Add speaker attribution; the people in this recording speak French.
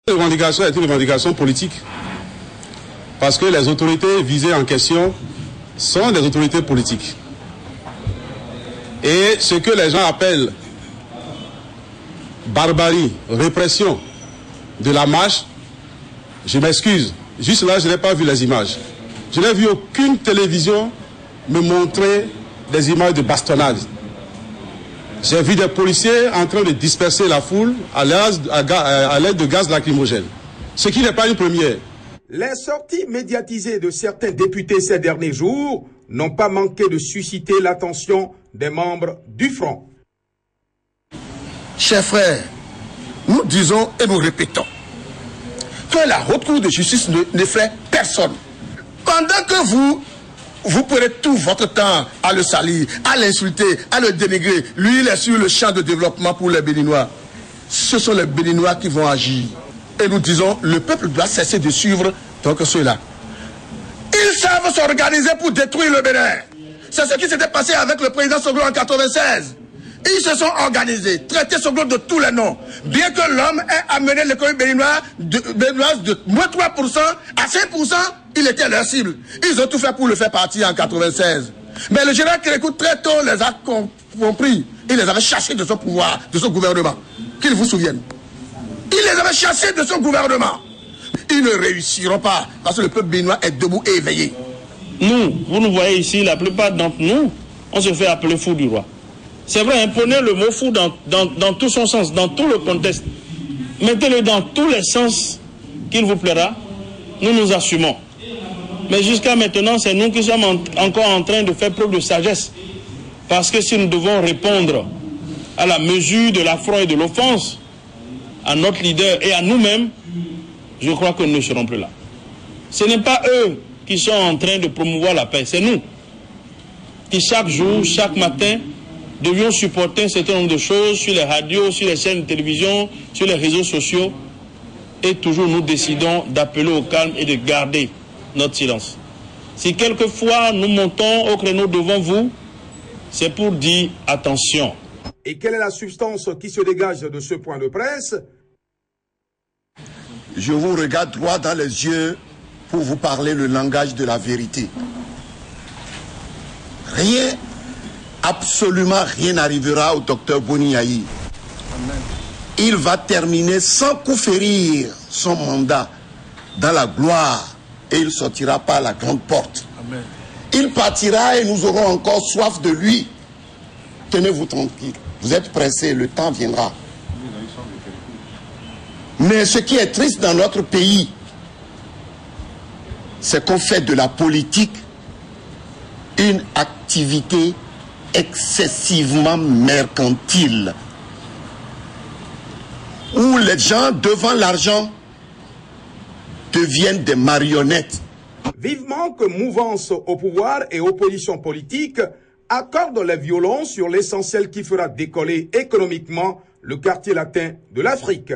Speaker 1: Cette revendication est une revendication politique. Parce que les autorités visées en question sont des autorités politiques. Et ce que les gens appellent barbarie, répression de la marche, je m'excuse. Juste là, je n'ai pas vu les images. Je n'ai vu aucune télévision me montrer des images de bastonnade. J'ai vu des policiers en train de disperser la foule à l'aide de gaz lacrymogène. Ce qui n'est pas une première.
Speaker 2: Les sorties médiatisées de certains députés ces derniers jours n'ont pas manqué de susciter l'attention des membres du Front.
Speaker 3: Chers frères, nous disons et nous répétons que la haute cour de justice n'effraie personne. Pendant que vous prenez tout votre temps à le salir, à l'insulter, à le dénigrer, lui il est sur le champ de développement pour les Béninois. Ce sont les Béninois qui vont agir. Et nous disons, le peuple doit cesser de suivre donc ceux-là. Ils savent s'organiser pour détruire le Bénin. C'est ce qui s'était passé avec le président Soglo en 1996. Ils se sont organisés, traités Soglo de tous les noms. Bien que l'homme ait amené l'économie béninoise de moins 3% à 5%, il était leur cible. Ils ont tout fait pour le faire partir en 1996. Mais le général Kérékou très tôt les a compris. Il les avait chassés de son pouvoir, de son gouvernement. Qu'ils vous souviennent. Il les avait chassés de son gouvernement. Ils ne réussiront pas parce que le peuple béninois est debout et éveillé.
Speaker 4: Nous, vous nous voyez ici, la plupart d'entre nous, on se fait appeler fou du roi. C'est vrai, imprenez le mot fou dans tout son sens, dans tout le contexte. Mettez-le dans tous les sens qu'il vous plaira. Nous nous assumons. Mais jusqu'à maintenant, c'est nous qui sommes encore en train de faire preuve de sagesse. Parce que si nous devons répondre à la mesure de l'affront et de l'offense à notre leader et à nous-mêmes, je crois que nous ne serons plus là. Ce n'est pas eux qui sont en train de promouvoir la paix, c'est nous qui chaque jour, chaque matin, devions supporter un certain nombre de choses sur les radios, sur les chaînes de télévision, sur les réseaux sociaux, et toujours nous décidons d'appeler au calme et de garder notre silence. Si quelquefois nous montons au créneau devant vous, c'est pour dire attention.
Speaker 2: Et quelle est la substance qui se dégage de ce point de presse?
Speaker 3: Je vous regarde droit dans les yeux pour vous parler le langage de la vérité. Rien, absolument rien n'arrivera au docteur Boniaï. Il va terminer sans coup férir son mandat dans la gloire et il sortira par la grande porte. Amen. Il partira et nous aurons encore soif de lui. Tenez-vous tranquille. Vous êtes pressés, le temps viendra. Mais ce qui est triste dans notre pays, c'est qu'on fait de la politique une activité excessivement mercantile, où les gens devant l'argent deviennent des marionnettes.
Speaker 2: Vivement que mouvance au pouvoir et opposition politique accordent les violons sur l'essentiel qui fera décoller économiquement le quartier latin de l'Afrique.